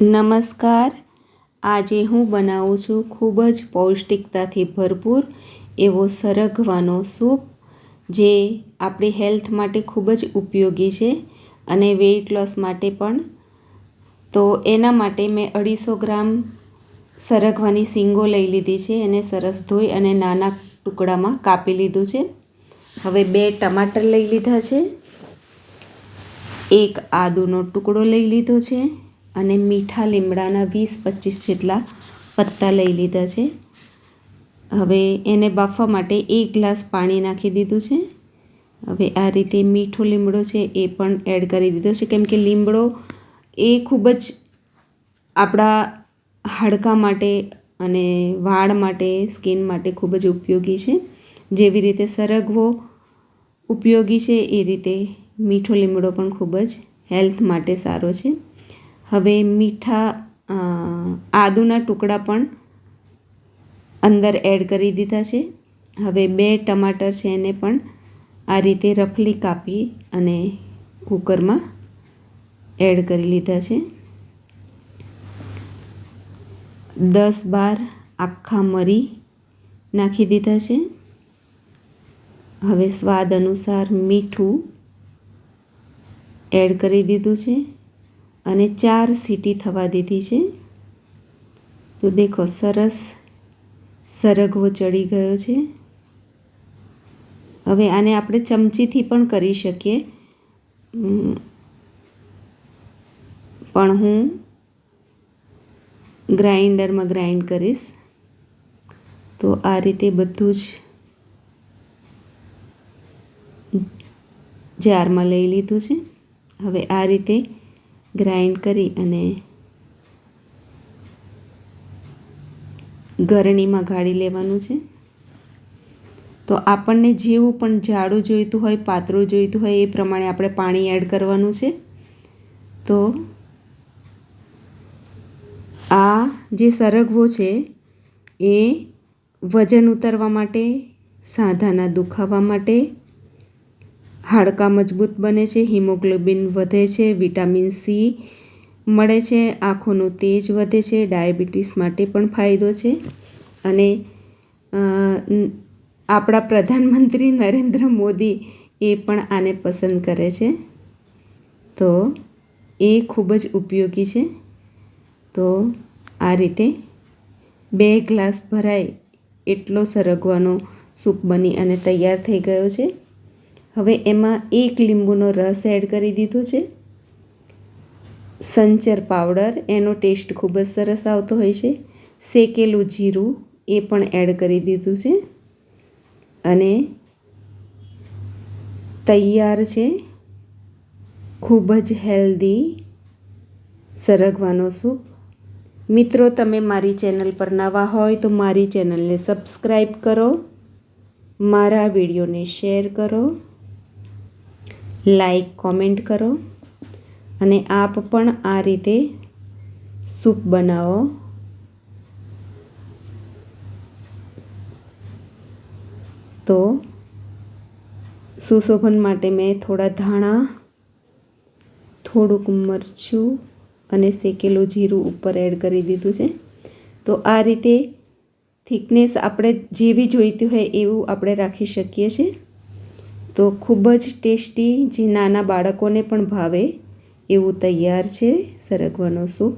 નમસ્કાર. આજે હું બનાવું છું ખૂબ જ પૌષ્ટિકતાથી ભરપૂર એવો સરગવાનો સૂપ, જે આપણી હેલ્થ માટે ખૂબ જ ઉપયોગી છે અને વેઇટ લોસ માટે પણ. તો એના માટે મેં 250 ગ્રામ સરગવાની શીંગો લઈ લીધી છે. એને સરસ ધોઈ અને નાના ટુકડામાં કાપી લીધું છે. હવે 2 ટમાટર લઈ લીધા છે, 1 આદુનો ટુકડો લઈ લીધો છે અને મીઠા લીમડાના 20-25 જેટલા પત્તા લઈ લીધા છે. હવે એને બાફવા માટે 1 ગ્લાસ પાણી નાખી દીધું છે. હવે આ રીતે મીઠો લીમડો છે એ પણ એડ કરી દીધો છે, કેમ કે લીમડો એ ખૂબ જ આપણા હાડકાં માટે અને વાળ માટે, સ્કિન માટે ખૂબ જ ઉપયોગી છે. જેવી રીતે સરગવો ઉપયોગી છે, એ રીતે મીઠો લીમડો પણ ખૂબ જ હેલ્થ માટે સારો છે. હવે મીઠા આદુના ટુકડા પણ અંદર એડ કરી દીધા છે. હવે 2 ટમાટર છે એને પણ આ રીતે રફલી કાપી અને કુકરમાં એડ કરી લીધા છે. 10-12 આખા મરી નાખી દીધા છે. હવે સ્વાદ અનુસાર મીઠું એડ કરી દીધું છે અને 4 સીટી થવા દીધી છે. તો દેખો, સરસ સરગવો ચડી ગયો છે. હવે આને આપણે ચમચીથી પણ કરી શકીએ, પણ હું ગ્રાઇન્ડરમાં ગ્રાઇન્ડ કરીશ. તો આ રીતે બધું જ જારમાં લઈ લીધું છે. હવે આ રીતે ગ્રાઇન્ડ કરી અને ગરણીમાં ગાળી લેવાનું છે. તો આપણને જેવું પણ જાડું જોઈતું હોય, પાતળું જોઈતું હોય, એ પ્રમાણે આપણે પાણી એડ કરવાનું છે. તો આ જે સરગવો છે એ વજન ઉતારવા માટે, સાંધાના દુખાવા માટે, હાડકાં મજબૂત બને છે, હિમોગ્લોબિન વધે છે, વિટામિન સી મળે છે, આંખોનું તેજ વધે છે, ડાયાબિટીસ માટે પણ ફાયદો છે. અને આપણા પ્રધાનમંત્રી નરેન્દ્ર મોદી એ પણ આને પસંદ કરે છે. તો એ ખૂબ જ ઉપયોગી છે. તો આ રીતે 2 ગ્લાસ ભરાય એટલો સરગવાનો સૂપ બની અને તૈયાર થઈ ગયો છે. હવે એમાં 1 લીંબુનો રસ એડ કરી દીધો છે. સંચર પાવડર, એનો ટેસ્ટ ખૂબ જ સરસ આવતો હોય છે. શેકેલું જીરું એ પણ એડ કરી દીધું છે અને તૈયાર છે ખૂબ જ હેલ્ધી સરગવાનો સૂપ. મિત્રો, તમે મારી ચેનલ પર નવા હોય તો મારી ચેનલને સબસ્ક્રાઈબ કરો, મારા વિડીયોને શેર કરો, લાઈક, કોમેન્ટ કરો અને આપ પણ આ રીતે સૂપ બનાવો. તો સુશોભન માટે મેં થોડા ધાણા, થોડુંક મરચું અને શેકેલું જીરું ઉપર એડ કરી દીધું છે. તો આ રીતે થિકનેસ આપણે જેવી જોઈતી હોય એવું આપણે રાખી શકીએ છીએ. તો ખૂબ જ ટેસ્ટી, જે નાના બાળકોને પણ ભાવે એવું તૈયાર છે સરગવાનો સૂપ.